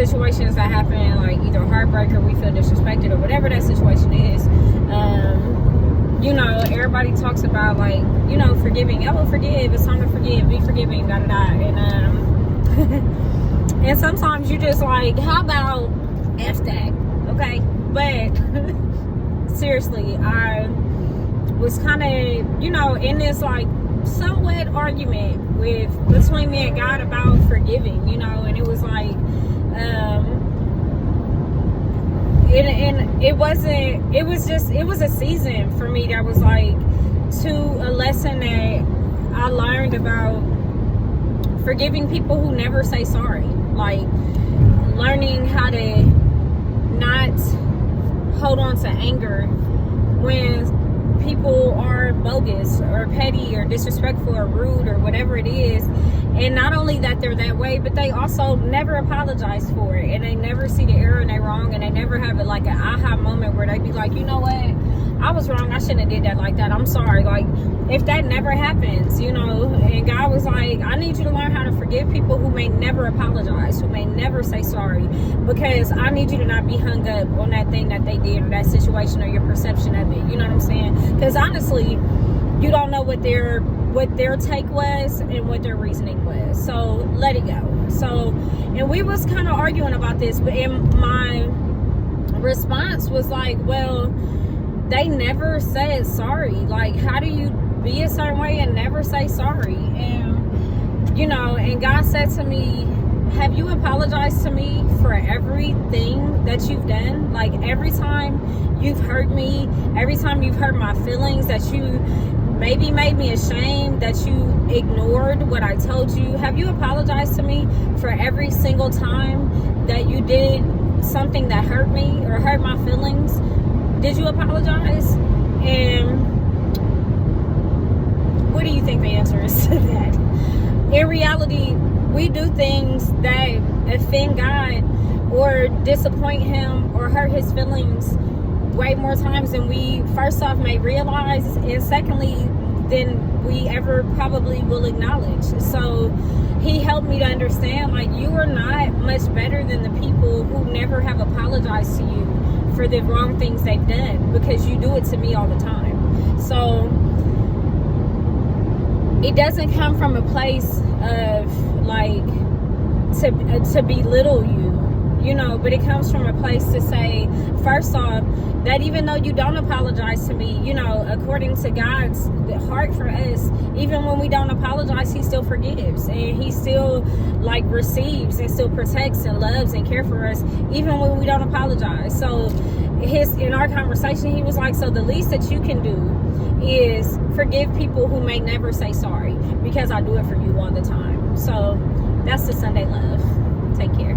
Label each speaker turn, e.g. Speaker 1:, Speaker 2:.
Speaker 1: situations that happen, like either heartbreak or we feel disrespected or whatever that situation is, you know, everybody talks about, like, you know, forgiving. Oh, forgive. It's time to forgive. Be forgiving. Da da da. And and sometimes you just like, how about F that? Okay, but seriously, I was kind of, you know, in this like somewhat argument between me and God about forgiving, you know, and it was like, and it was a season for me that was like a lesson that I learned about forgiving people who never say sorry, like learning how to not hold on to anger when people are bogus or petty or disrespectful or rude or whatever it is. And not only that they're that way, but they also never apologize for it, and they never see the error and they're wrong, and they never have it like an aha moment where they be like, you know what, I was wrong, I shouldn't have did that like that, I'm sorry. Like, if that never happens, you know, and God was like, I need you to learn how to forgive people who may never apologize, who may never say sorry, because I need you to not be hung up on that thing that they did or that situation or your perception of it. You know what I'm saying? Because honestly, you don't know what their take was and what their reasoning was. So let it go. So, and we was kind of arguing about this, but my response was like, well, they never said sorry. Like, how do you be a certain way and never say sorry? And, you know, and God said to me, have you apologized to me for everything that you've done? Like, every time you've hurt me, every time you've hurt my feelings, that you maybe made me ashamed, that you ignored what I told you. Have you apologized to me for every single time that you did something that hurt me or hurt my feelings? Did you apologize? And what do you think the answer is to that? In reality, we do things that offend God or disappoint him or hurt his feelings way more times than we first off may realize, and secondly than we ever probably will acknowledge. So he helped me to understand, like, you are not much better than the people who never have apologized to you for the wrong things they've done, because you do it to me all the time. So it doesn't come from a place of like to belittle you know, but it comes from a place to say, first off, that even though you don't apologize to me, you know, according to God's heart for us, even when we don't apologize, he still forgives, and he still like receives and still protects and loves and cares for us, even when we don't apologize. So in our conversation, he was like, so the least that you can do is forgive people who may never say sorry, because I do it for you all the time. So that's the Sunday love. Take care.